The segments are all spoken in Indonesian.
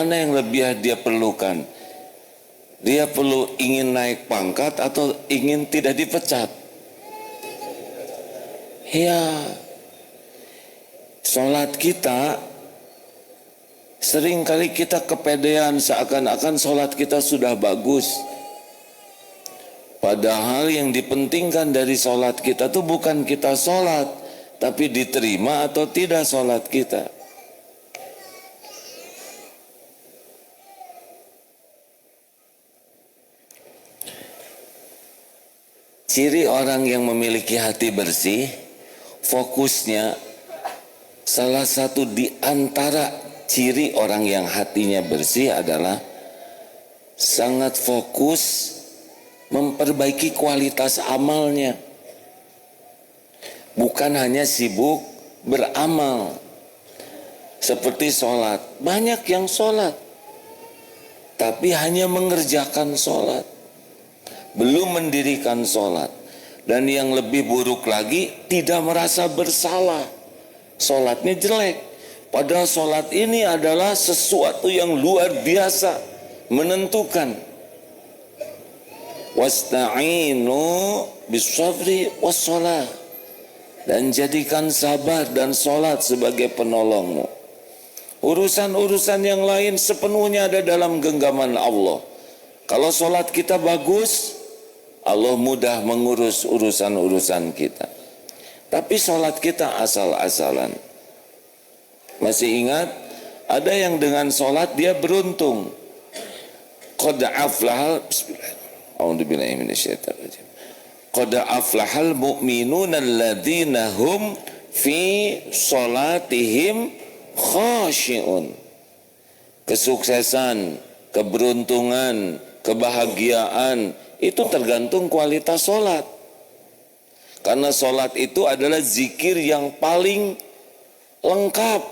mana yang lebih dia perlukan? Dia ingin naik pangkat atau ingin tidak dipecat? Ya, sholat kita seringkali kita kepedean seakan-akan sholat kita sudah bagus. Padahal yang dipentingkan dari sholat kita itu bukan kita sholat, tapi diterima atau tidak sholat kita. Ciri orang yang memiliki hati bersih, fokusnya salah satu di antara ciri orang yang hatinya bersih adalah sangat fokus memperbaiki kualitas amalnya. Bukan hanya sibuk beramal. Seperti sholat, banyak yang sholat tapi hanya mengerjakan sholat, belum mendirikan sholat. Dan yang lebih buruk lagi, tidak merasa bersalah, sholatnya jelek. Padahal sholat ini adalah sesuatu yang luar biasa, menentukan. Wasta'inu bisabri wassalah, dan jadikan sabar dan sholat sebagai penolongmu. Urusan-urusan yang lain sepenuhnya ada dalam genggaman Allah. Kalau sholat kita bagus, Allah mudah mengurus urusan-urusan kita. Tapi sholat kita asal-asalan. Masih ingat? Ada yang dengan sholat dia beruntung. Qad aflahal, bismillah, a'udzubillahi minasyaitonirrajim. Qad aflahal mu'minuna alladzina hum fi sholatihim khashi'un. Kesuksesan, keberuntungan, kebahagiaan itu tergantung kualitas sholat. Karena sholat itu adalah zikir yang paling lengkap.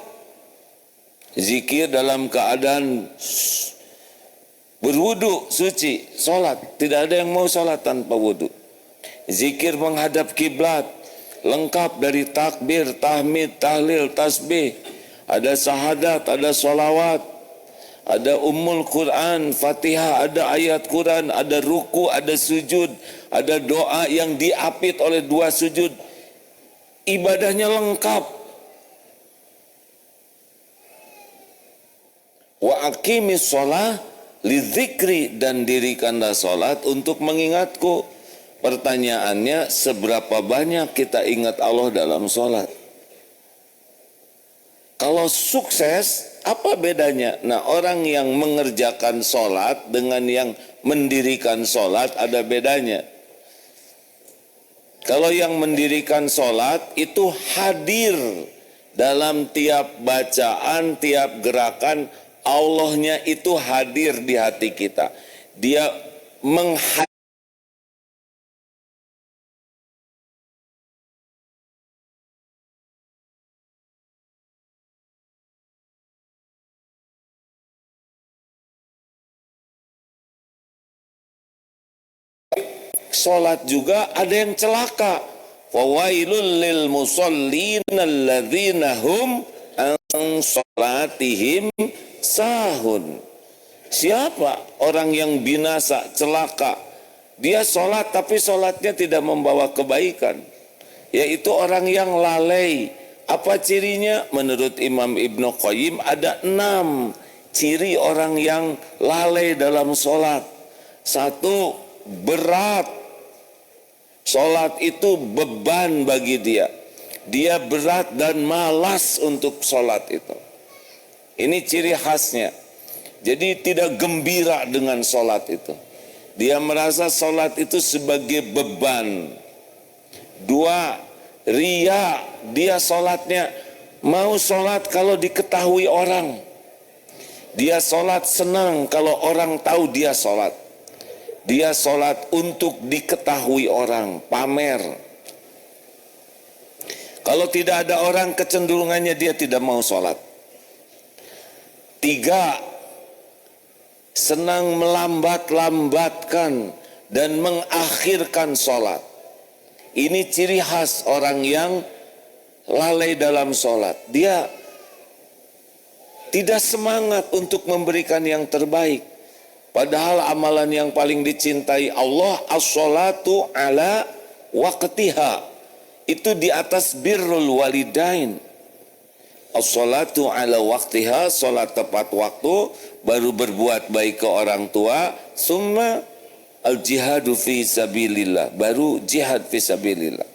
Zikir dalam keadaan berwudu, suci, sholat. Tidak ada yang mau sholat tanpa wudu. Zikir menghadap kiblat, lengkap dari takbir, tahmid, tahlil, tasbih. Ada sahadat, ada sholawat, ada ummul Quran, Fatihah, ada ayat Quran, ada ruku, ada sujud, ada doa yang diapit oleh dua sujud. Ibadahnya lengkap. Wa aqimis sholah lidzikri, dan dirikanlah sholat untuk mengingatku. Pertanyaannya, seberapa banyak kita ingat Allah dalam sholat? Kalau sukses, apa bedanya? Nah, orang yang mengerjakan sholat dengan yang mendirikan sholat ada bedanya. Kalau yang mendirikan sholat itu hadir dalam tiap bacaan, tiap gerakan, Allahnya itu hadir di hati kita. Dia menghadirkan sholat juga ada yang celaka. Fawailul lil musallin alladzina hum an sholatihim sahun. Siapa orang yang binasa, celaka? Dia sholat tapi sholatnya tidak membawa kebaikan. Yaitu orang yang lalai. Apa cirinya? Menurut Imam Ibnu Qayyim ada 6 ciri orang yang lalai dalam sholat. 1, berat. Sholat itu beban bagi dia. Dia berat dan malas untuk sholat itu. Ini ciri khasnya. Jadi tidak gembira dengan sholat itu. Dia merasa sholat itu sebagai beban. 2, riya. Dia sholatnya mau sholat kalau diketahui orang. Dia sholat senang kalau orang tahu dia sholat. Dia sholat untuk diketahui orang, pamer. Kalau tidak ada orang, kecenderungannya dia tidak mau sholat. 3, senang melambat-lambatkan dan mengakhirkan sholat. Ini ciri khas orang yang lalai dalam sholat. Dia tidak semangat untuk memberikan yang terbaik. Padahal amalan yang paling dicintai Allah as-sholatu ala waqtiha. Itu di atas birrul walidain. As-sholatu ala waqtiha, salat tepat waktu, baru berbuat baik ke orang tua, summa al-jihadu fi sabilillah, baru jihad fi sabilillah.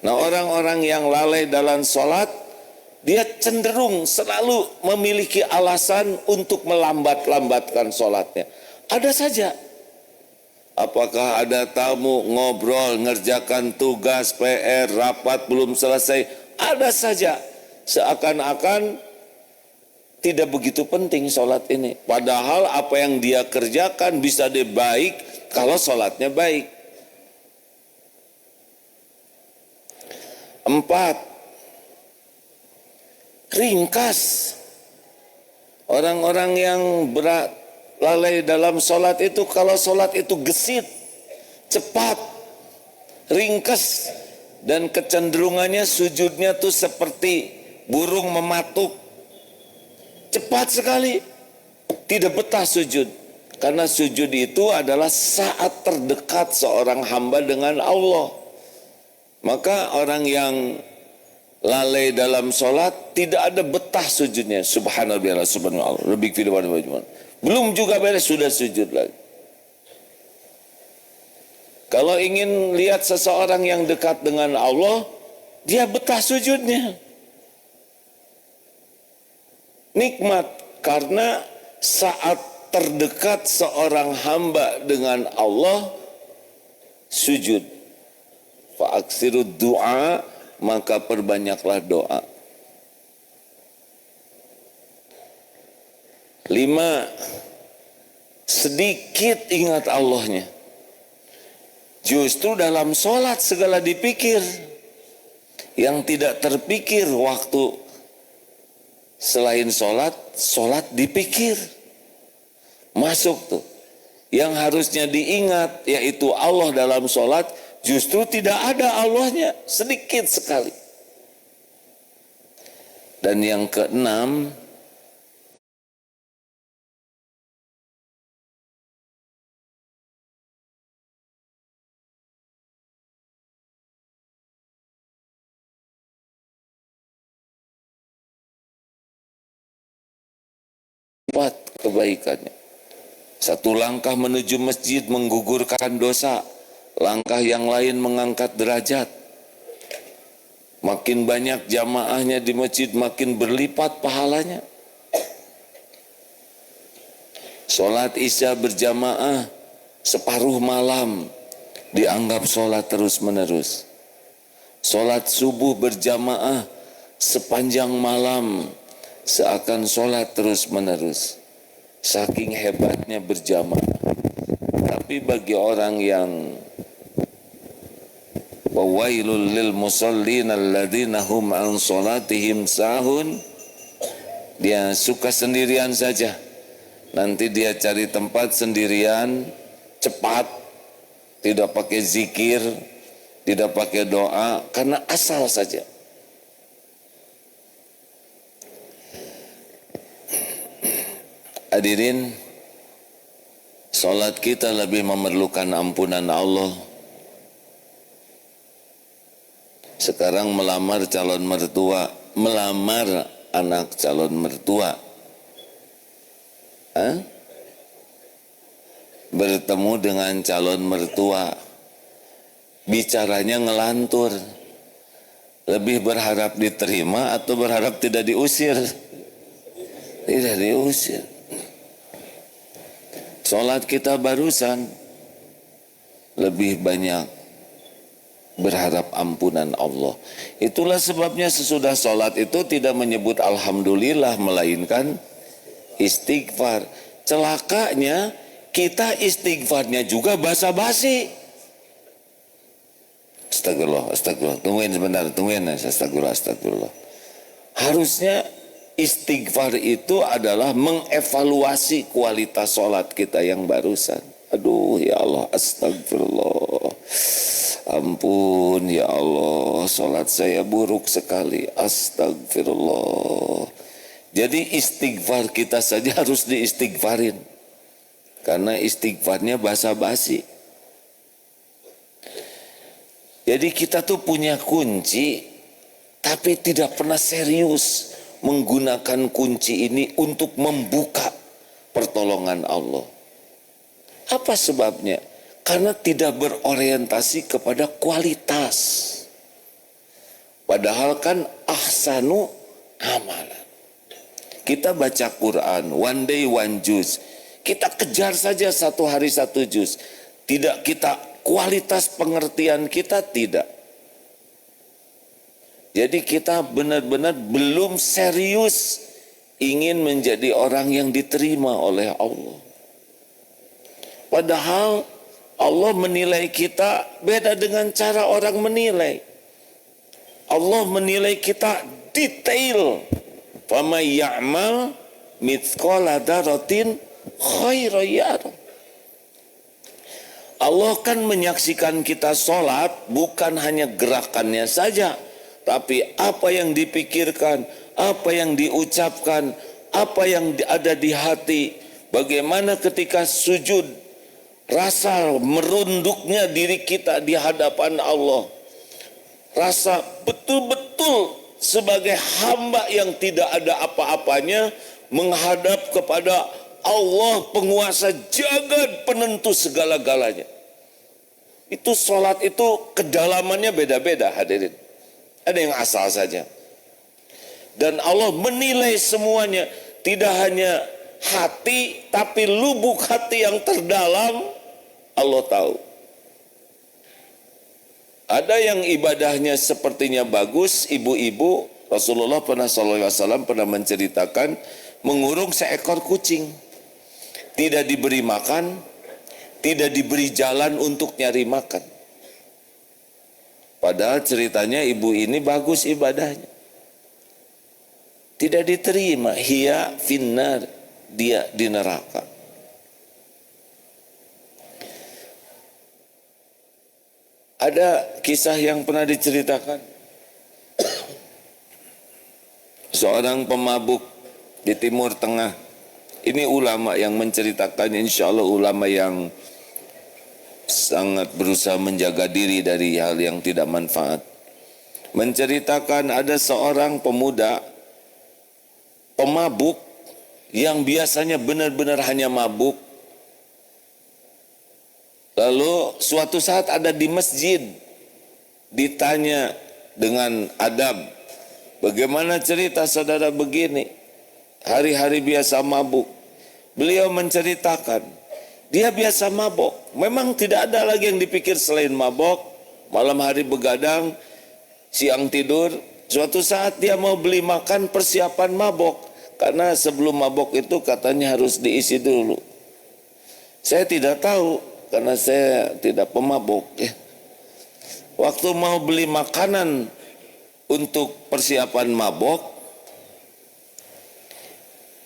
Nah, orang-orang yang lalai dalam sholat, dia cenderung selalu memiliki alasan untuk melambat-lambatkan sholatnya. Ada saja. Apakah ada tamu, ngobrol, ngerjakan tugas, PR, rapat belum selesai. Ada saja. Seakan-akan tidak begitu penting sholat ini. Padahal apa yang dia kerjakan bisa baik kalau sholatnya baik. 4. Ringkas. Orang-orang yang lalai dalam sholat itu, kalau sholat itu gesit, cepat, ringkas, dan kecenderungannya sujudnya tuh seperti burung mematuk. Cepat sekali, tidak betah sujud. Karena sujud itu adalah saat terdekat seorang hamba dengan Allah. Maka orang yang lalai dalam sholat tidak ada betah sujudnya. Subhanallah, subhanallah. Belum juga beres sudah sujud lagi. Kalau ingin lihat seseorang yang dekat dengan Allah, dia betah sujudnya. Nikmat, karena saat terdekat seorang hamba dengan Allah, sujud. Fa'aksirud du'a, maka perbanyaklah doa. 5. Sedikit ingat Allahnya. Justru dalam sholat segala dipikir. Yang tidak terpikir waktu selain sholat, sholat dipikir. Masuk tuh. Yang harusnya diingat yaitu Allah dalam sholat, justru tidak ada Allahnya, sedikit sekali. Dan yang keenam, kebaikannya. 1 langkah menuju masjid menggugurkan dosa. Langkah yang lain mengangkat derajat. Makin banyak jamaahnya di masjid, makin berlipat pahalanya. Sholat isya berjamaah separuh malam dianggap sholat terus menerus. Sholat subuh berjamaah sepanjang malam seakan sholat terus menerus. Saking hebatnya berjamaah. Tapi bagi orang yang wawailul lil musallin alladzina hum an salatihim sahun, dia suka sendirian saja. Nanti dia cari tempat sendirian, cepat, tidak pakai zikir, tidak pakai doa, karena asal saja. Hadirin, salat kita lebih memerlukan ampunan Allah. Sekarang melamar calon mertua, melamar anak calon mertua. Bertemu dengan calon mertua, bicaranya ngelantur. Lebih berharap diterima atau berharap tidak diusir? Tidak diusir. Sholat kita barusan lebih banyak berharap ampunan Allah. Itulah sebabnya sesudah sholat itu tidak menyebut alhamdulillah, melainkan istighfar. Celakanya kita istighfarnya juga basa-basi. Astagfirullah, astagfirullah. Tungguin sebentar, tungguin. Astagfirullah. Harusnya istighfar itu adalah mengevaluasi kualitas sholat kita yang barusan. Aduh ya Allah, astagfirullah. Ampun ya Allah, sholat saya buruk sekali. Astagfirullah. Jadi istighfar kita saja harus diistighfarin. Karena istighfarnya basa-basi. Jadi kita tuh punya kunci, tapi tidak pernah serius menggunakan kunci ini untuk membuka pertolongan Allah. Apa sebabnya? Karena tidak berorientasi kepada kualitas. Padahal kan ahsanu amalan. Kita baca Quran, one day one juz. Kita kejar saja satu hari satu juz. Tidak kita, kualitas pengertian kita tidak. Jadi kita benar-benar belum serius ingin menjadi orang yang diterima oleh Allah. Padahal Allah menilai kita beda dengan cara orang menilai. Allah menilai kita detail. Faman ya'mal mithqala dzarratin khairan yarah. Allah kan menyaksikan kita sholat bukan hanya gerakannya saja, tapi apa yang dipikirkan, apa yang diucapkan, apa yang ada di hati. Bagaimana ketika sujud, rasa merunduknya diri kita di hadapan Allah. Rasa betul-betul sebagai hamba yang tidak ada apa-apanya menghadap kepada Allah penguasa jagat penentu segala-galanya. Itu sholat itu kedalamannya beda-beda hadirin. Ada yang asal saja. Dan Allah menilai semuanya. Tidak hanya hati tapi lubuk hati yang terdalam Allah tahu. Ada yang ibadahnya sepertinya bagus, ibu-ibu. Rasulullah SAW pernah menceritakan mengurung seekor kucing. Tidak diberi makan, tidak diberi jalan untuk nyari makan. Padahal ceritanya ibu ini bagus ibadahnya. Tidak diterima, hiya finnar, dia di neraka. Ada kisah yang pernah diceritakan. Seorang pemabuk di Timur Tengah. Ini ulama yang menceritakan, insya Allah ulama yang sangat berusaha menjaga diri dari hal yang tidak manfaat. Menceritakan ada seorang pemuda pemabuk yang biasanya benar-benar hanya mabuk. Lalu suatu saat ada di masjid, ditanya dengan adab, bagaimana cerita saudara begini? Hari-hari biasa mabuk. Beliau menceritakan, dia biasa mabok. Memang tidak ada lagi yang dipikir selain mabok. Malam hari begadang, siang tidur. Suatu saat dia mau beli makan, persiapan mabok. Karena sebelum mabok itu katanya harus diisi dulu. Saya tidak tahu, karena saya tidak pemabok. Waktu mau beli makanan untuk persiapan mabok,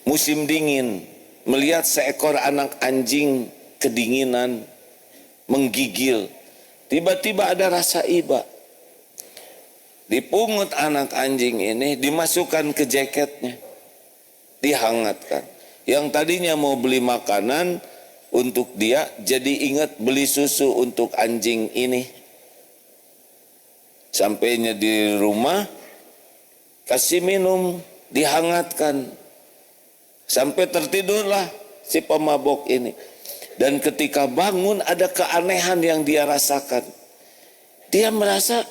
musim dingin, melihat seekor anak anjing kedinginan, menggigil. Tiba-tiba ada rasa iba. Dipungut anak anjing ini, dimasukkan ke jaketnya, dihangatkan. Yang tadinya mau beli makanan untuk dia, jadi ingat beli susu untuk anjing ini. Sampainya di rumah, kasih minum, dihangatkan. Sampai tertidurlah si pemabok ini. Dan ketika bangun ada keanehan yang dia rasakan. Dia merasa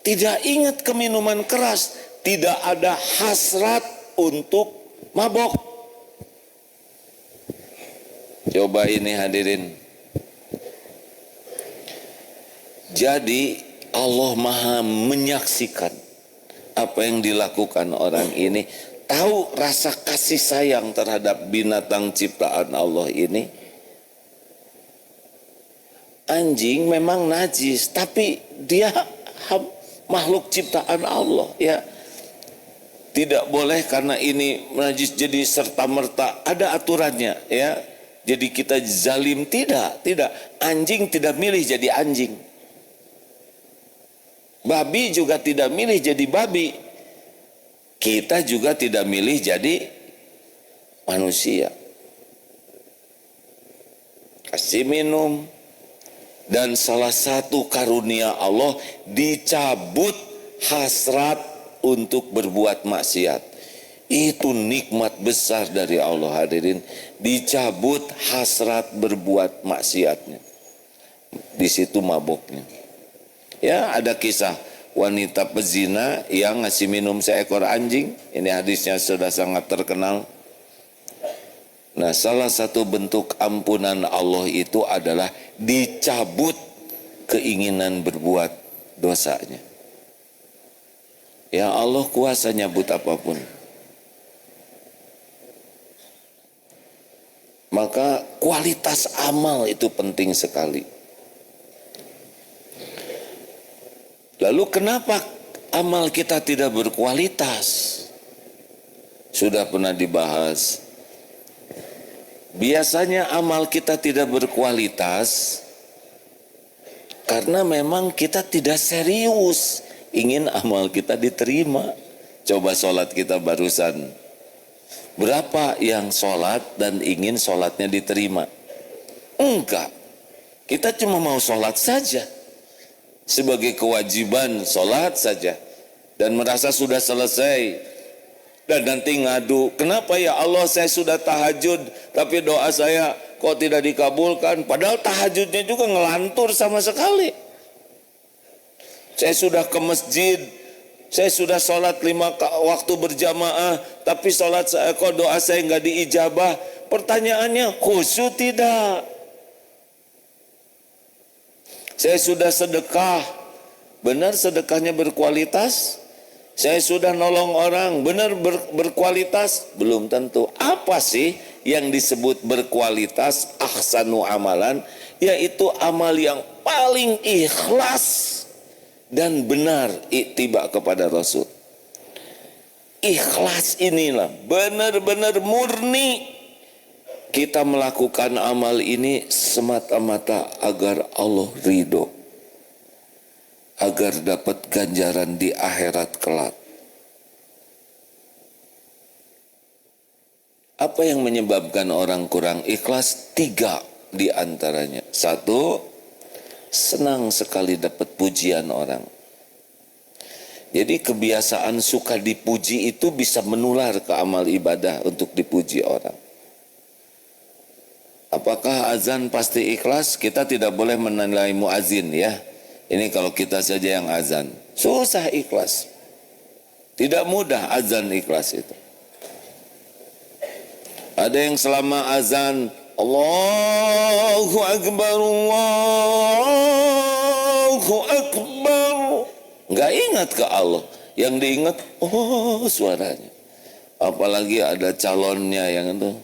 tidak ingat keminuman keras. Tidak ada hasrat untuk mabok. Coba ini hadirin. Jadi Allah Maha menyaksikan apa yang dilakukan orang ini. Tahu rasa kasih sayang terhadap binatang ciptaan Allah ini. Anjing memang najis, tapi dia makhluk ciptaan Allah, ya. Tidak boleh karena ini najis jadi serta-merta, ada aturannya, ya. Jadi kita zalim, tidak. Anjing tidak milih jadi anjing. Babi juga tidak milih jadi babi. Kita juga tidak milih jadi manusia. Kasih minum. Dan salah satu karunia Allah, dicabut hasrat untuk berbuat maksiat. Itu nikmat besar dari Allah, hadirin. Dicabut hasrat berbuat maksiatnya. Di situ mabuknya. Ya, ada kisah wanita pezina yang ngasih minum seekor anjing. Ini hadisnya sudah sangat terkenal. Nah, salah satu bentuk ampunan Allah itu adalah dicabut keinginan berbuat dosanya. Ya Allah kuasa nyabut apapun. Maka kualitas amal itu penting sekali. Lalu kenapa amal kita tidak berkualitas? Sudah pernah dibahas. Biasanya amal kita tidak berkualitas karena memang kita tidak serius ingin amal kita diterima. Coba sholat kita barusan. Berapa yang sholat dan ingin sholatnya diterima? Enggak. Kita cuma mau sholat saja. Sebagai kewajiban sholat saja. Dan merasa sudah selesai. Dan nanti ngadu, kenapa ya Allah saya sudah tahajud tapi doa saya kok tidak dikabulkan, padahal tahajudnya juga ngelantur sama sekali. Saya sudah ke masjid, saya sudah sholat 5 waktu berjamaah, tapi sholat saya kok doa saya nggak diijabah. Pertanyaannya, khusyuk tidak? Saya sudah sedekah, benar sedekahnya berkualitas? Saya sudah nolong orang, benar berkualitas? Belum tentu. Apa sih yang disebut berkualitas ahsanu amalan? Yaitu amal yang paling ikhlas dan benar ittiba kepada Rasul. Ikhlas inilah benar-benar murni. Kita melakukan amal ini semata-mata agar Allah ridho, agar dapat ganjaran di akhirat kelak. Apa yang menyebabkan orang kurang ikhlas? 3 di antaranya. 1, senang sekali dapat pujian orang. Jadi kebiasaan suka dipuji itu bisa menular ke amal ibadah untuk dipuji orang. Apakah azan pasti ikhlas? Kita tidak boleh menilai muazin ya. Ini kalau kita saja yang azan. Susah ikhlas. Tidak mudah azan ikhlas itu. Ada yang selama azan Allahu Akbar, Allahu Akbar, nggak ingat ke Allah. Yang diingat, oh suaranya. Apalagi ada calonnya yang itu.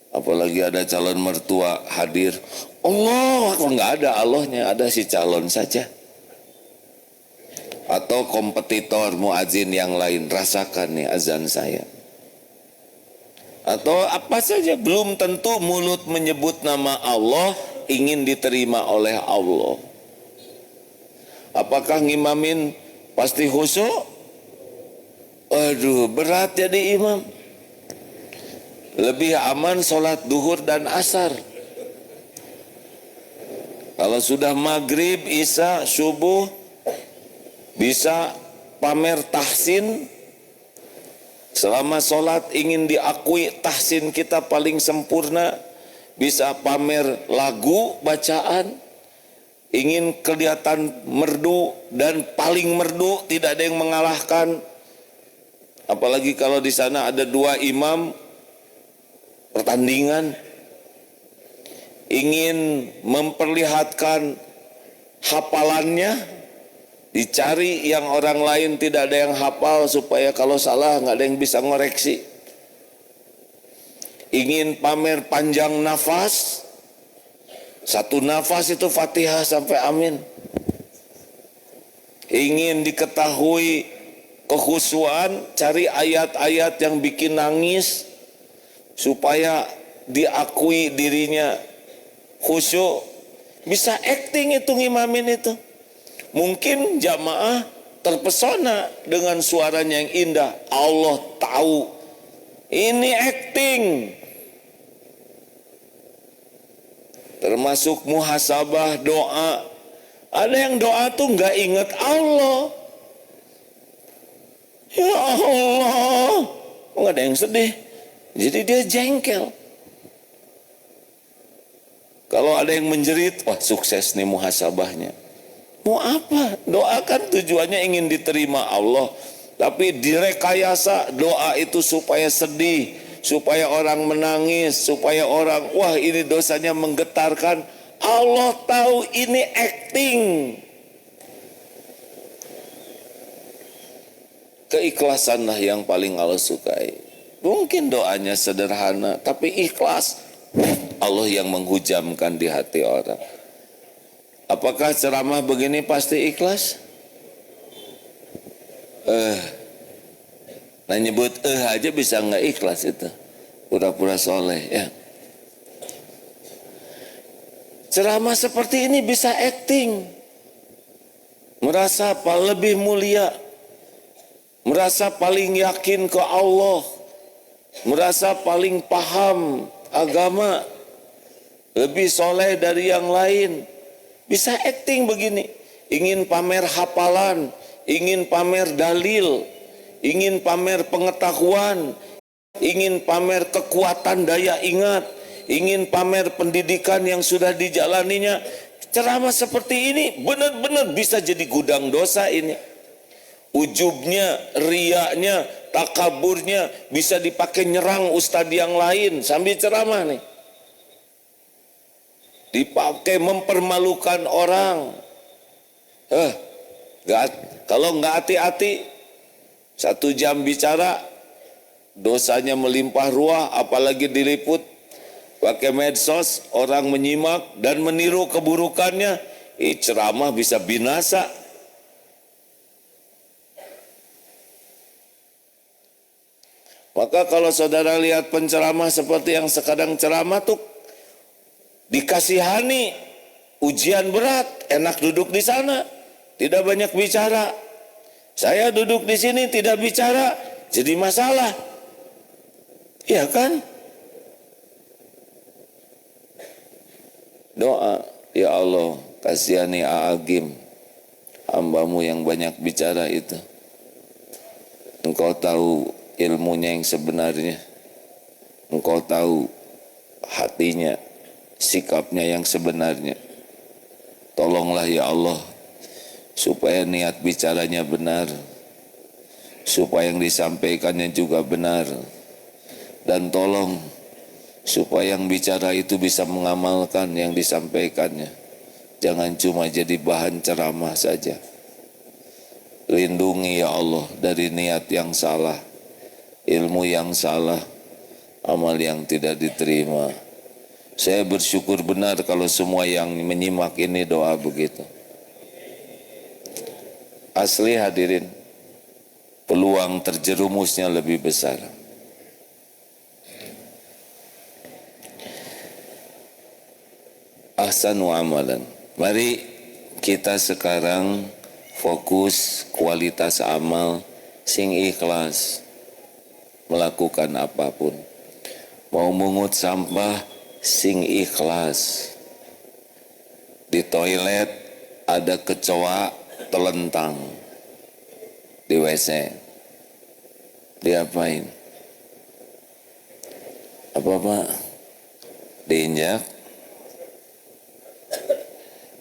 Apalagi ada calon mertua hadir. Allah, nggak ada Allahnya, ada si calon saja. Atau kompetitor muazin yang lain, rasakan nih azan saya. Atau apa saja, belum tentu mulut menyebut nama Allah ingin diterima oleh Allah. Apakah ngimamin pasti khusyuk? Aduh, berat jadi imam. Lebih aman sholat duhur dan asar. Kalau sudah maghrib, isya, subuh, bisa pamer tahsin. Selama sholat ingin diakui tahsin kita paling sempurna, bisa pamer lagu, bacaan. Ingin kelihatan merdu dan paling merdu, tidak ada yang mengalahkan. Apalagi kalau di sana ada 2 imam pertandingan, ingin memperlihatkan hafalannya, dicari yang orang lain tidak ada yang hafal supaya kalau salah nggak ada yang bisa ngoreksi. Ingin pamer panjang nafas, 1 nafas itu Fatihah sampai amin. Ingin diketahui kekhusyuan, cari ayat-ayat yang bikin nangis supaya diakui dirinya khusyuk. Bisa acting itu ngimamin itu. Mungkin jamaah terpesona dengan suaranya yang indah. Allah tahu ini acting. Termasuk muhasabah doa. Ada yang doa tuh nggak ingat Allah. Ya Allah, nggak ada yang sedih. Jadi dia jengkel. Kalau ada yang menjerit, wah sukses nih muhasabahnya. Mau apa? Doa kan tujuannya ingin diterima Allah. Tapi direkayasa doa itu supaya sedih, supaya orang menangis, supaya orang, wah ini dosanya menggetarkan. Allah tahu ini acting. Keikhlasanlah yang paling Allah sukai. Mungkin doanya sederhana, tapi ikhlas. Allah yang menghujamkan di hati orang. Apakah ceramah begini pasti ikhlas? Nah nyebut aja bisa nggak ikhlas itu. Pura-pura soleh ya. Ceramah seperti ini bisa acting. Merasa lebih mulia. Merasa paling yakin ke Allah. Merasa paling paham agama, lebih soleh dari yang lain. Bisa acting begini, ingin pamer hafalan, ingin pamer dalil, ingin pamer pengetahuan, ingin pamer kekuatan daya ingat, ingin pamer pendidikan yang sudah dijalaninya. Ceramah seperti ini benar-benar bisa jadi gudang dosa ini. Ujubnya, riaknya, takaburnya bisa dipakai nyerang ustadz yang lain sambil ceramah nih. Dipakai mempermalukan orang. Kalau nggak hati-hati, 1 jam bicara, dosanya melimpah ruah, apalagi diliput pakai medsos, orang menyimak dan meniru keburukannya. Ceramah bisa binasa. Maka kalau saudara lihat penceramah seperti yang sekarang ceramah tuh dikasihani, ujian berat, enak duduk di sana, tidak banyak bicara. Saya duduk di sini tidak bicara, jadi masalah. Iya kan? Doa, ya Allah, kasihani A'agim, hambamu yang banyak bicara itu. Engkau tahu ilmunya yang sebenarnya, engkau tahu hatinya, sikapnya yang sebenarnya. Tolonglah ya Allah, supaya niat bicaranya benar, supaya yang disampaikannya juga benar, dan tolong supaya yang bicara itu bisa mengamalkan yang disampaikannya. Jangan cuma jadi bahan ceramah saja. Lindungi ya Allah dari niat yang salah, ilmu yang salah, amal yang tidak diterima. Saya bersyukur benar kalau semua yang menyimak ini doa begitu. Asli hadirin, peluang terjerumusnya lebih besar. Ahsanu amalan. Mari kita sekarang fokus kualitas amal sing ikhlas. Melakukan apapun, mau mungut sampah sing ikhlas. Di toilet ada kecoa telentang di WC, diapain? Apa Pak? Diinjak?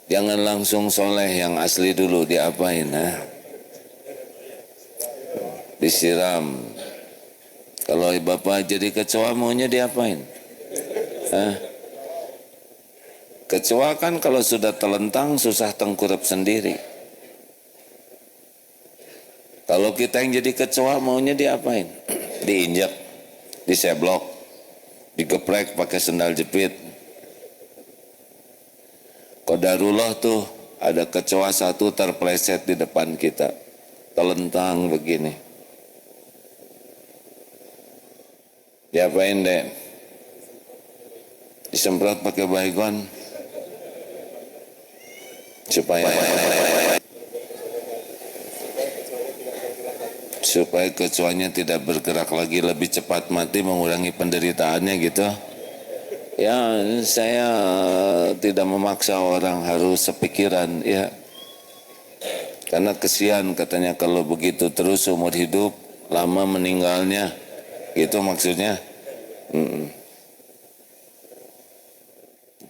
Jangan langsung soleh, yang asli dulu, diapain? Disiram. Kalau bapak jadi kecoa maunya diapain? Kecoa kan kalau sudah telentang susah tengkurap sendiri. Kalau kita yang jadi kecoa maunya diapain? Diinjak, diseblok, digeprek pakai sendal jepit. Qadarullah tuh ada kecoa satu terpleset di depan kita, telentang begini. Diapain deh? Disemprot pakai baygon supaya supaya kecoanya tidak bergerak lagi, lebih cepat mati, mengurangi penderitaannya gitu. Ya, saya tidak memaksa orang harus sepikiran ya, karena kesian katanya kalau begitu terus umur hidup, lama meninggalnya gitu maksudnya.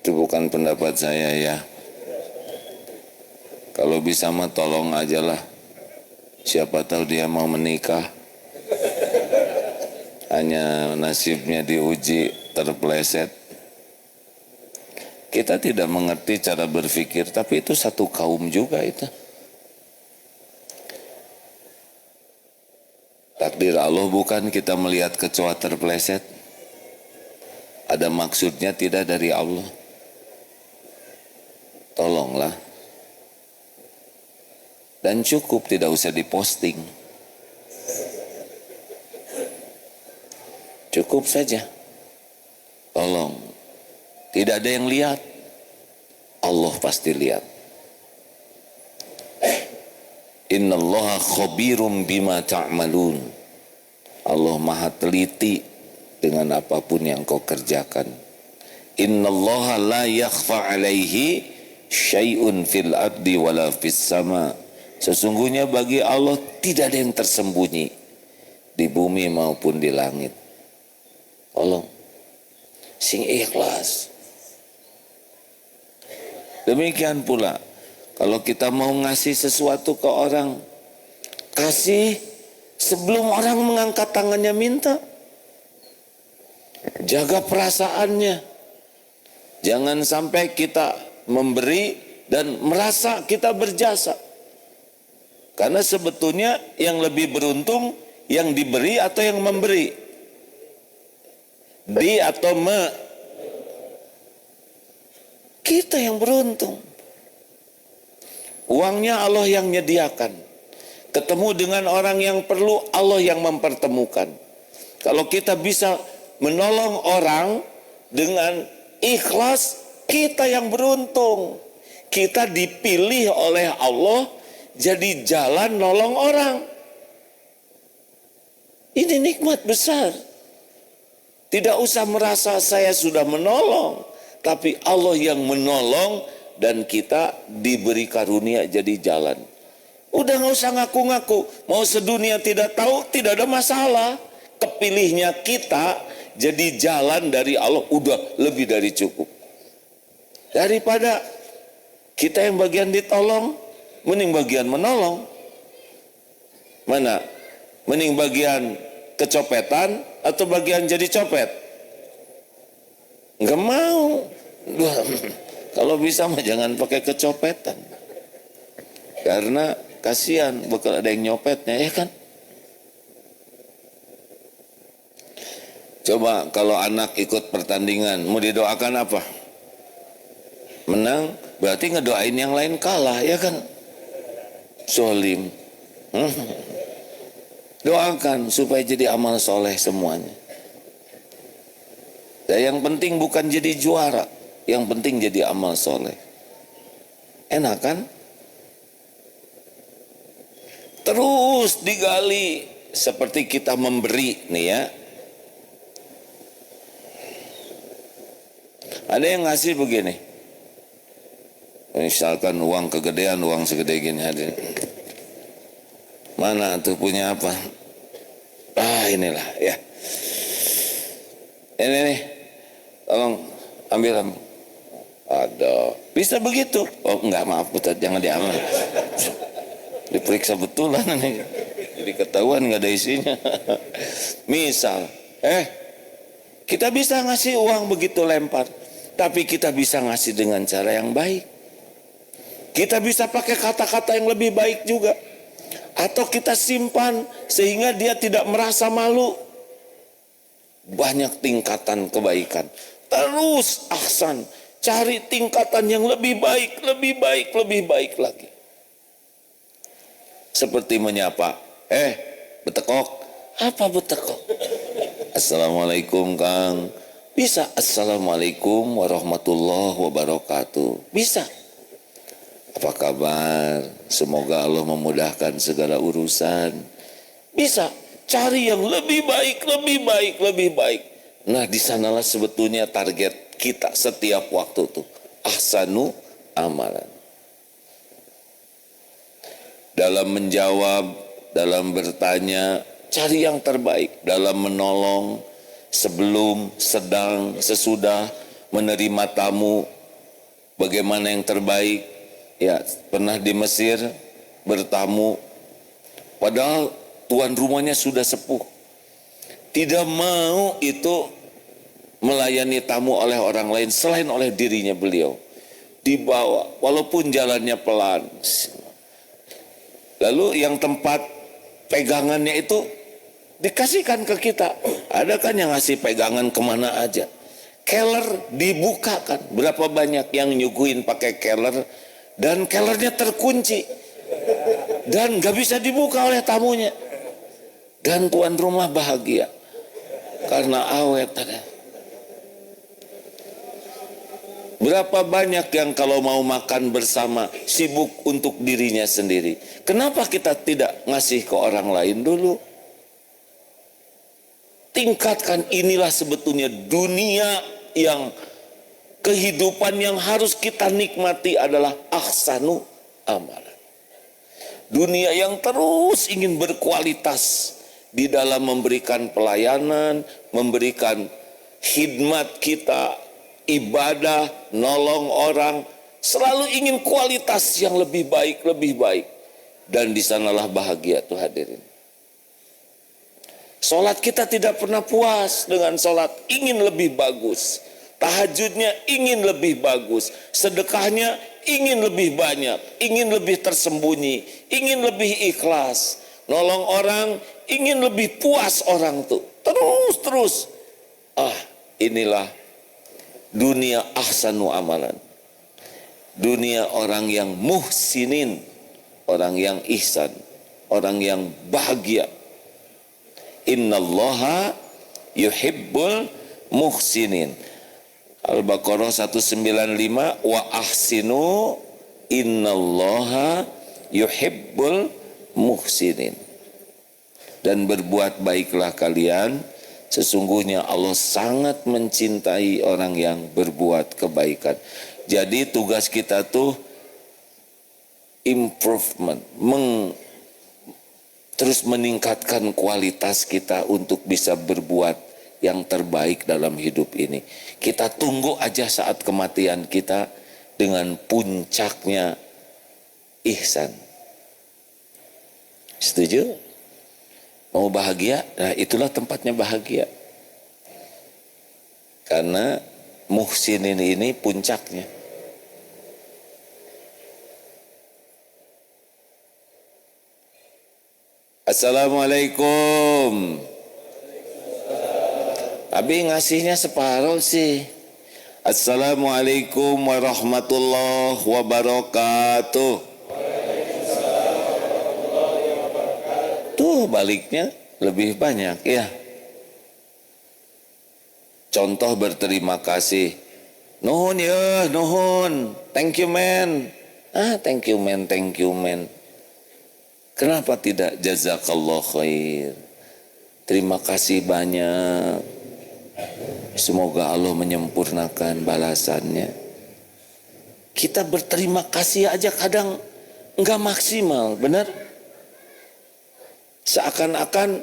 Itu bukan pendapat saya ya. Kalau bisa mah tolong aja lah, siapa tahu dia mau menikah, hanya nasibnya diuji terpleset. Kita tidak mengerti cara berpikir, tapi itu satu kaum juga itu. Takdir Allah bukan kita melihat kecoa terpleset. Ada maksudnya tidak dari Allah. Tolonglah. Dan cukup, tidak usah diposting. Cukup saja. Tolong. Tidak ada yang lihat, Allah pasti lihat. Innallaha khabirum bima ta'malun. Allah maha teliti dengan apapun yang kau kerjakan. Innallaha la yakhfa alaihi syai'un fil ardi wala fis sama. Sesungguhnya bagi Allah tidak ada yang tersembunyi di bumi maupun di langit. Tolong, sing ikhlas. Demikian pula kalau kita mau ngasih sesuatu ke orang, kasih sebelum orang mengangkat tangannya minta. Jaga perasaannya. Jangan sampai kita memberi dan merasa kita berjasa. Karena sebetulnya yang lebih beruntung yang diberi atau yang memberi. Di atau kita yang beruntung. Uangnya Allah yang menyediakan. Ketemu dengan orang yang perlu, Allah yang mempertemukan. Kalau kita bisa menolong orang dengan ikhlas, kita yang beruntung. Kita dipilih oleh Allah jadi jalan nolong orang. Ini nikmat besar. Tidak usah merasa saya sudah menolong, tapi Allah yang menolong dan kita diberi karunia jadi jalan. Udah nggak usah ngaku-ngaku, mau sedunia tidak tahu, tidak ada masalah. Kepilihnya kita jadi jalan dari Allah, udah lebih dari cukup. Daripada kita yang bagian ditolong, mending bagian menolong. Mana? Mending bagian kecopetan atau bagian jadi copet? Enggak mau. Kalau bisa mah jangan pakai kecopetan. Karena kasihan bakal ada yang nyopetnya, ya kan? Coba kalau anak ikut pertandingan, mau didoakan apa? Menang, berarti ngedoain yang lain kalah, ya kan? Zolim. Doakan supaya jadi amal soleh semuanya. Dan yang penting bukan jadi juara, yang penting jadi amal soleh. Enak kan? Terus digali seperti kita memberi nih ya. Ada yang ngasih begini. Misalkan uang kegedean, uang segede gini ada. Mana tuh punya apa? Ah inilah ya. Ini nih, tolong ambil. Ada. Bisa begitu? Oh enggak, maaf Ustaz, jangan diambil. Diperiksa betulan nih. Jadi ketahuan nggak ada isinya. Misal, kita bisa ngasih uang begitu lempar, tapi kita bisa ngasih dengan cara yang baik. Kita bisa pakai kata-kata yang lebih baik juga. Atau kita simpan sehingga dia tidak merasa malu. Banyak tingkatan kebaikan. Terus ahsan, cari tingkatan yang lebih baik, lebih baik, lebih baik lagi. Seperti menyapa, betekok. Apa betekok? Assalamualaikum Kang. Bisa. Assalamualaikum warahmatullahi wabarakatuh. Bisa. Apa kabar? Semoga Allah memudahkan segala urusan. Bisa cari yang lebih baik, lebih baik, lebih baik. Nah, di sanalah sebetulnya target kita setiap waktu itu. Ahsanu amalan. Dalam menjawab, dalam bertanya, cari yang terbaik. Dalam menolong, sebelum, sedang, sesudah, menerima tamu, bagaimana yang terbaik. Ya, pernah di Mesir bertamu, padahal tuan rumahnya sudah sepuh. Tidak mau itu melayani tamu oleh orang lain selain oleh dirinya beliau. Dibawa, walaupun jalannya pelan. Lalu yang tempat pegangannya itu dikasihkan ke kita. Ada kan yang ngasih pegangan kemana aja. Keller dibukakan. Berapa banyak yang nyuguhin pakai keller dan kellernya terkunci dan gak bisa dibuka oleh tamunya. Dan tuan rumah bahagia karena awet ada. Berapa banyak yang kalau mau makan bersama sibuk untuk dirinya sendiri. Kenapa kita tidak ngasih ke orang lain dulu? Tingkatkan, inilah sebetulnya dunia yang kehidupan yang harus kita nikmati adalah ahsanu amalan. Dunia yang terus ingin berkualitas di dalam memberikan pelayanan, memberikan khidmat kita, ibadah, nolong orang, selalu ingin kualitas yang lebih baik, lebih baik. Dan di sanalah bahagia tuh hadirin. Sholat kita tidak pernah puas dengan sholat, ingin lebih bagus. Tahajudnya ingin lebih bagus, sedekahnya ingin lebih banyak, ingin lebih tersembunyi, ingin lebih ikhlas. Nolong orang, ingin lebih puas orang tuh. Terus. Inilah dunia ahsanu amalan. Dunia orang yang muhsinin, orang yang ihsan, orang yang bahagia. Innallaha yuhibbul muhsinin. Al-Baqarah 195, wa ahsinu innallaha yuhibbul muhsinin. Dan berbuat baiklah kalian, sesungguhnya Allah sangat mencintai orang yang berbuat kebaikan. Jadi tugas kita tuh improvement, terus meningkatkan kualitas kita untuk bisa berbuat yang terbaik dalam hidup ini. Kita tunggu aja saat kematian kita dengan puncaknya ihsan. Setuju? Mau bahagia? Nah, itulah tempatnya bahagia. Karena muhsinin ini puncaknya. Assalamualaikum. Abi ngasihnya separuh sih. Assalamualaikum warahmatullahi wabarakatuh. Tuh baliknya lebih banyak ya. Contoh berterima kasih. Nuhun ya, nuhun. Thank you man. Thank you man, thank you man. Kenapa tidak jazakallah khair? Terima kasih banyak. Semoga Allah menyempurnakan balasannya. Kita berterima kasih aja kadang enggak maksimal, benar? Seakan-akan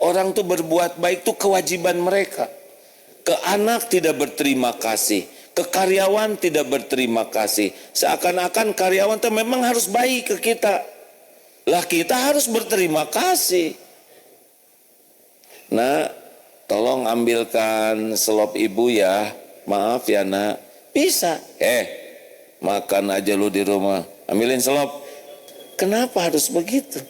orang tuh berbuat baik tuh kewajiban mereka. Ke anak tidak berterima kasih, ke karyawan tidak berterima kasih. Seakan-akan karyawan tuh memang harus baik ke kita. Lah kita harus berterima kasih. Nah, tolong ambilkan selop ibu ya. Maaf ya nak. Bisa. Makan aja lu di rumah. Ambilin selop. Kenapa harus begitu?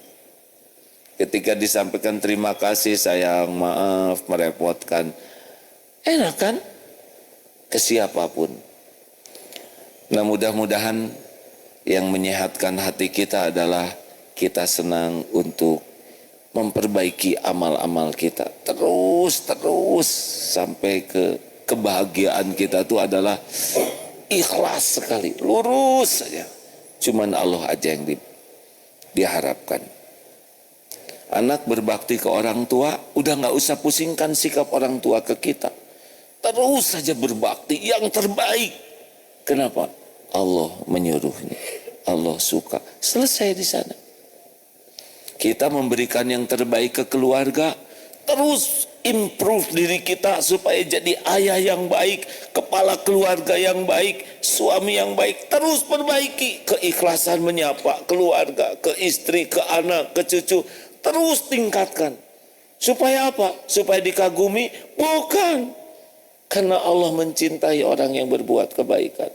Ketika disampaikan terima kasih, sayang, maaf, merepotkan. Enak kan? Ke siapapun. Nah, mudah-mudahan yang menyehatkan hati kita adalah kita senang untuk memperbaiki amal-amal kita. Terus sampai ke kebahagiaan kita itu adalah ikhlas sekali. Lurus saja. Cuman Allah aja yang diharapkan. Anak berbakti ke orang tua, udah nggak usah pusingkan sikap orang tua ke kita. Terus saja berbakti yang terbaik. Kenapa? Allah menyuruhnya. Allah suka. Selesai di sana. Kita memberikan yang terbaik ke keluarga, terus improve diri kita supaya jadi ayah yang baik, kepala keluarga yang baik, suami yang baik. Terus perbaiki keikhlasan menyapa keluarga, ke istri, ke anak, ke cucu. Terus tingkatkan. Supaya apa? Supaya dikagumi? Bukan. Karena Allah mencintai orang yang berbuat kebaikan.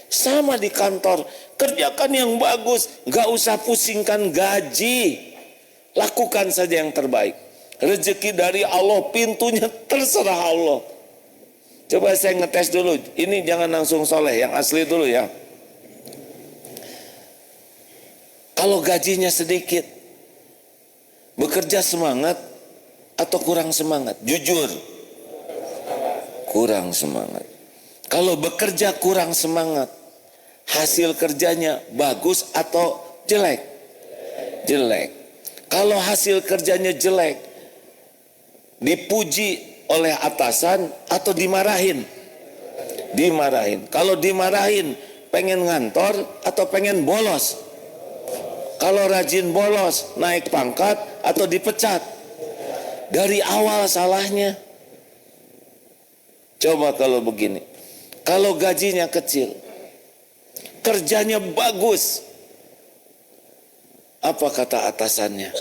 Sama di kantor, kerjakan yang bagus, gak usah pusingkan gaji. Lakukan saja yang terbaik. Rezeki dari Allah, pintunya terserah Allah. Coba saya ngetes dulu. Ini jangan langsung soleh, yang asli dulu ya. Kalau gajinya sedikit, bekerja semangat atau kurang semangat? Jujur, kurang semangat. Kalau bekerja kurang semangat, hasil kerjanya bagus atau jelek? Jelek. Kalau hasil kerjanya jelek, dipuji oleh atasan atau dimarahin? Dimarahin. Kalau dimarahin, pengen ngantor atau pengen bolos? Kalau rajin bolos, naik pangkat atau dipecat? Dari awal salahnya. Coba kalau begini, kalau gajinya kecil, kerjanya bagus, apa kata atasannya?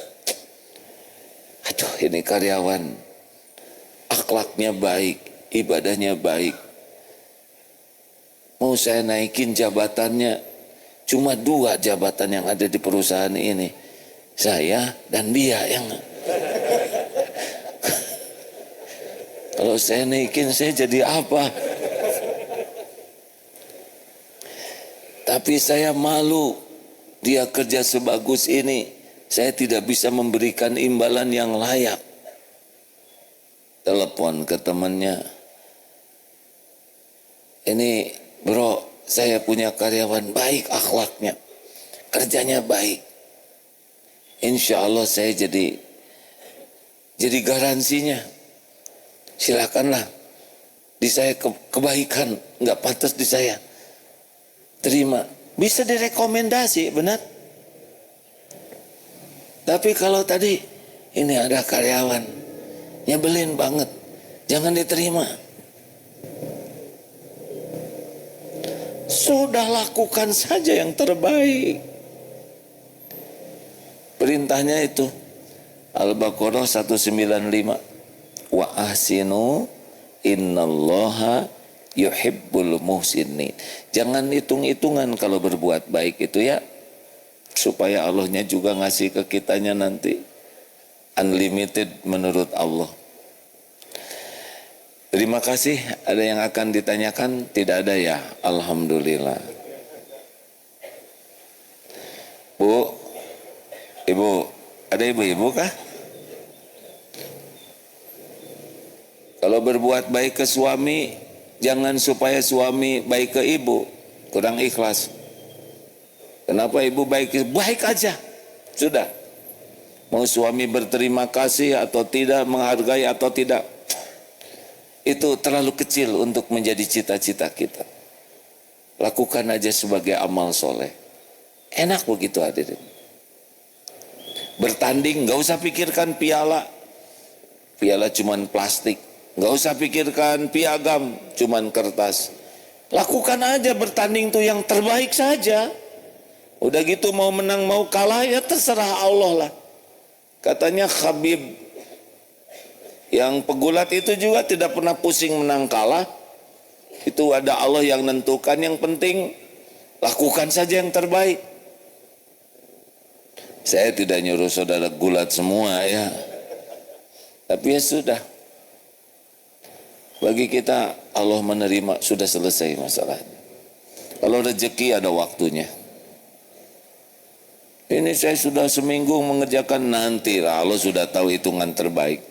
Aduh, ini karyawan akhlaknya baik, ibadahnya baik, mau saya naikin jabatannya. Cuma 2 jabatan yang ada di perusahaan ini, saya dan dia yang kalau saya naikin saya jadi apa? Tapi saya malu, dia kerja sebagus ini, saya tidak bisa memberikan imbalan yang layak. Telepon ke temannya, ini bro, saya punya karyawan baik akhlaknya, kerjanya baik, insya Allah saya jadi garansinya. Silakanlah, di saya kebaikan nggak pantas di saya, terima. Bisa direkomendasi, benar. Tapi kalau tadi ini ada karyawan nyebelin banget, jangan diterima. Sudah lakukan saja yang terbaik. Perintahnya itu Al-Baqarah 195. Wa ahsinu innallaha yuhibbul muhsinin. Jangan hitung-hitungan kalau berbuat baik itu ya, supaya Allahnya juga ngasih ke kitanya nanti unlimited menurut Allah. Terima kasih. Ada yang akan ditanyakan? Tidak ada ya? Alhamdulillah. Bu, ibu, ada ibu-ibu kah? Kalau berbuat baik ke suami, jangan supaya suami baik ke ibu, kurang ikhlas. Kenapa ibu baik? Baik aja, sudah. Mau suami berterima kasih atau tidak, menghargai atau tidak, itu terlalu kecil untuk menjadi cita-cita kita. Lakukan aja sebagai amal soleh. Enak begitu hadirin. Bertanding, gak usah pikirkan piala. Piala cuman plastik. Gak usah pikirkan piagam, cuman kertas. Lakukan aja bertanding tuh yang terbaik saja. Udah gitu mau menang mau kalah ya terserah Allah lah. Katanya Khabib yang pegulat itu juga tidak pernah pusing menang kalah. Itu ada Allah yang nentukan, yang penting lakukan saja yang terbaik. Saya tidak nyuruh saudara gulat semua ya. Tapi ya sudah. Bagi kita Allah menerima, sudah selesai masalahnya. Kalau rezeki ada waktunya. Ini saya sudah seminggu mengerjakan, nanti Allah sudah tahu hitungan terbaik.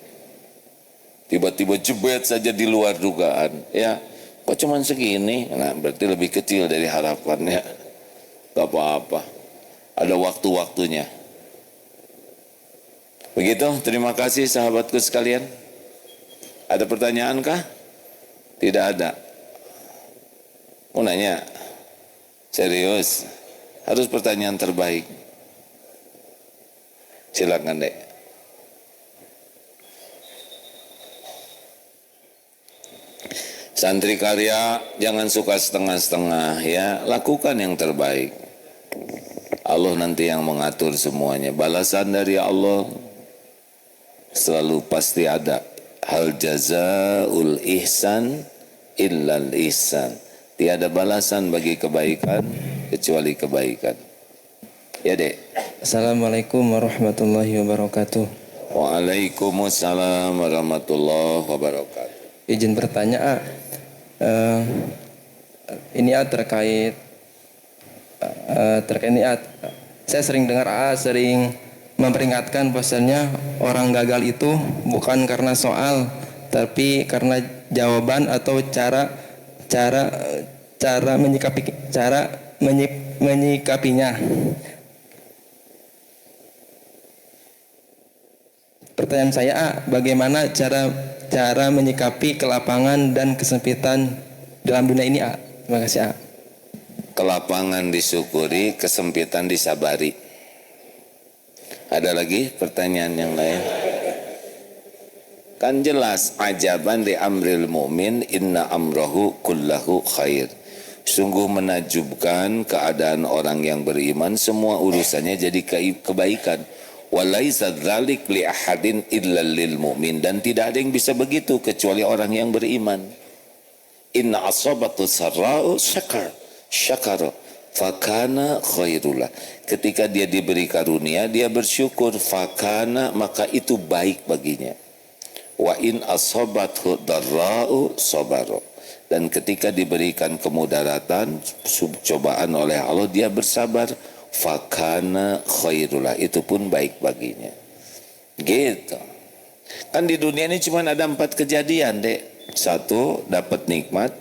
Tiba-tiba jebet saja di luar dugaan. Ya, kok cuman segini? Nah, berarti lebih kecil dari harapannya. Gak apa-apa. Ada waktu-waktunya. Begitu, terima kasih sahabatku sekalian. Ada pertanyaan kah? Tidak ada. Mau nanya? Serius? Harus pertanyaan terbaik. Silakan dek. Santri karya jangan suka setengah-setengah ya, lakukan yang terbaik. Allah nanti yang mengatur semuanya. Balasan dari Allah selalu pasti ada. Hal jazaul ihsan illal ihsan. Tiada balasan bagi kebaikan kecuali kebaikan. Ya dek. Assalamualaikum warahmatullahi wabarakatuh. Waalaikumsalam warahmatullahi wabarakatuh. Izin bertanya, ini terkait ini saya sering dengar sering memperingatkan bahwasanya orang gagal itu bukan karena soal, tapi karena jawaban atau cara menyikapinya. Pertanyaan saya, bagaimana cara menyikapi kelapangan dan kesempitan dalam dunia ini, A? Terima kasih, A. Kelapangan disyukuri, kesempitan disabari. Ada lagi pertanyaan yang lain? Kan jelas, ajaban li amril mu'min inna amrahu kullahu khair. Sungguh menakjubkan keadaan orang yang beriman, semua urusannya jadi kebaikan. Walaisa dzalik li ahadin illa lil mu'min, dan tidak ada yang bisa begitu kecuali orang yang beriman. Inna asabatu sarra'u syakara fakana khairullah. Ketika dia diberi karunia, dia bersyukur, fakana, maka itu baik baginya. Wa in asabathu darra'u sabara, dan ketika diberikan kemudaratan, cobaan oleh Allah, dia bersabar, fakana khairullah, itu pun baik baginya. Gitu. Kan di dunia ini cuma ada 4 kejadian dek. 1, dapat nikmat.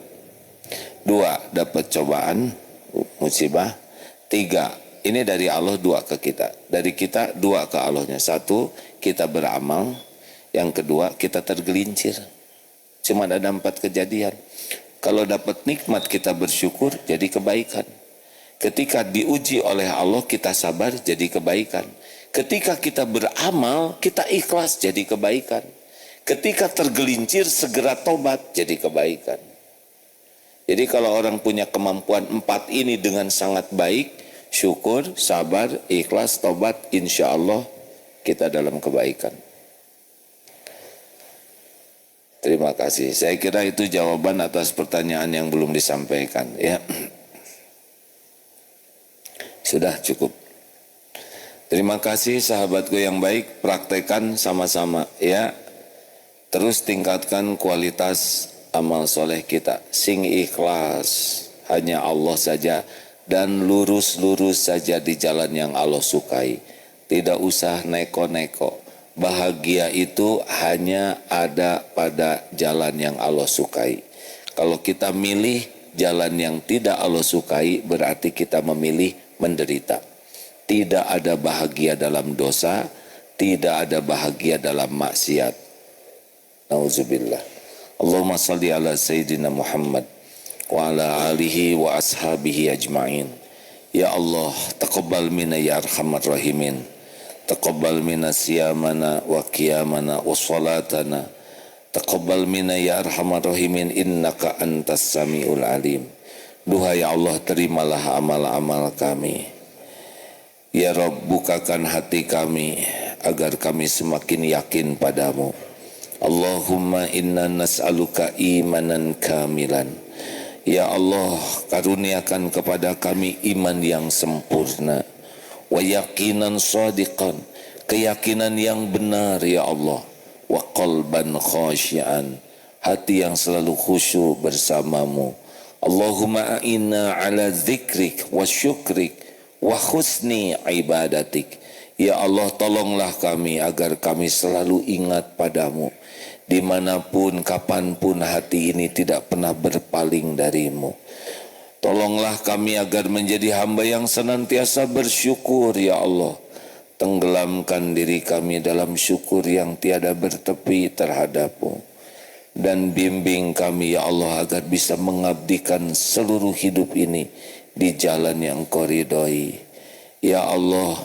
2, dapat cobaan, musibah. 3, ini dari Allah, 2 ke kita. Dari kita 2 ke Allahnya. 1, kita beramal. Yang kedua, kita tergelincir. Cuma ada 4 kejadian. Kalau dapat nikmat kita bersyukur, jadi kebaikan. Ketika diuji oleh Allah kita sabar, jadi kebaikan. Ketika kita beramal kita ikhlas, jadi kebaikan. Ketika tergelincir segera tobat, jadi kebaikan. Jadi kalau orang punya kemampuan 4 ini dengan sangat baik, syukur, sabar, ikhlas, tobat, insya Allah kita dalam kebaikan. Terima kasih. Saya kira itu jawaban atas pertanyaan yang belum disampaikan ya. Sudah cukup. Terima kasih sahabatku yang baik, praktekan sama-sama ya. Terus tingkatkan kualitas amal soleh kita. Sing ikhlas, hanya Allah saja, dan lurus-lurus saja di jalan yang Allah sukai. Tidak usah neko-neko. Bahagia itu hanya ada pada jalan yang Allah sukai. Kalau kita milih jalan yang tidak Allah sukai, berarti kita memilih menderita. Tidak ada bahagia dalam dosa, tidak ada bahagia dalam maksiat. Nauzubillah. Allahumma salli ala Sayyidina Muhammad wa ala alihi wa ashabihi ajma'in. Ya Allah, taqabbal minna ya arhamar rahimin. Taqabbal minna siyamana wa qiyamana wa salatana. Taqabbal minna ya arhamar rahimin, innaka antas samiul alim. Duhai Allah, terimalah amal-amal kami. Ya Rabb, bukakan hati kami agar kami semakin yakin padamu. Allahumma inna nas'aluka imanan kamilan. Ya Allah, karuniakan kepada kami iman yang sempurna. Wa yaqinan shadiqan, keyakinan yang benar ya Allah. Wa qalban khasyian, hati yang selalu khusyuk bersamamu. Allahumma a'inna ala dzikrik wa syukrik wa husni ibadatik. Ya Allah, tolonglah kami agar kami selalu ingat padamu. Dimanapun, kapanpun hati ini tidak pernah berpaling darimu. Tolonglah kami agar menjadi hamba yang senantiasa bersyukur ya Allah. Tenggelamkan diri kami dalam syukur yang tiada bertepi terhadap-Mu. Dan bimbing kami ya Allah agar bisa mengabdikan seluruh hidup ini di jalan yang Engkau ridhoi. Ya Allah,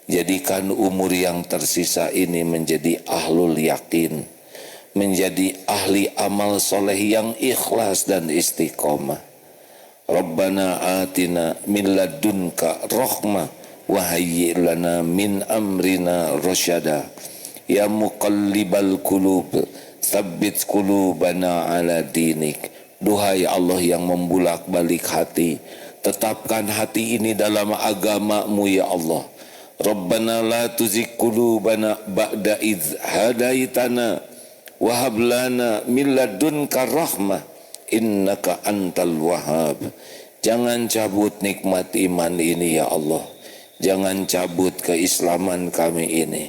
jadikan umur yang tersisa ini menjadi ahlul yakin, menjadi ahli amal soleh yang ikhlas dan istiqomah. Rabbana atina min ladunka rahmah wa hayyi' lana min amrina rasyada. Ya muqallibal qulub tsabbit qulubana ala dinik. Duhai Allah yang membulak-balik hati, tetapkan hati ini dalam agama-Mu ya Allah. Rabbana la tuzigh qulubana ba'da idz hadaitana wa hab lana min ladunka rahmah innaka antal wahhab. Jangan cabut nikmat iman ini ya Allah. Jangan cabut keislaman kami ini.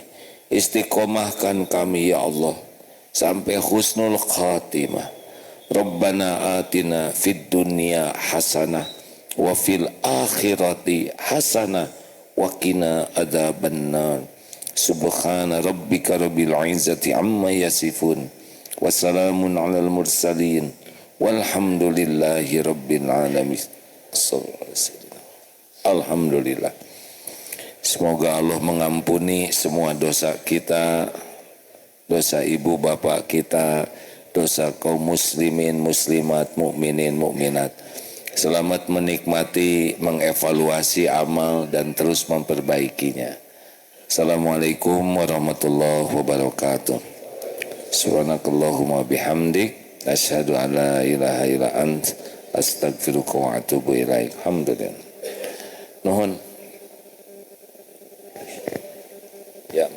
Istiqomahkan kami ya Allah sampai husnul khatimah. Rabbana atina fid dunya hasanah wa fil akhirati hasanah wa qina adzabannar. Subhana rabbika rabbil izzati amma yasifun wa salamun alal mursalin walhamdulillahi rabbil alamin. Alhamdulillah. Semoga Allah mengampuni semua dosa kita, dosa ibu bapak kita, dosa kaum muslimin, muslimat, mukminin, mukminat. Selamat menikmati, mengevaluasi amal dan terus memperbaikinya. Assalamualaikum warahmatullahi wabarakatuh. Subhanakallahumma bihamdik asyhadu an la ilaha illa ant astaghfiruka wa atubu ilaik. Alhamdulillah. Nuhun. Ya,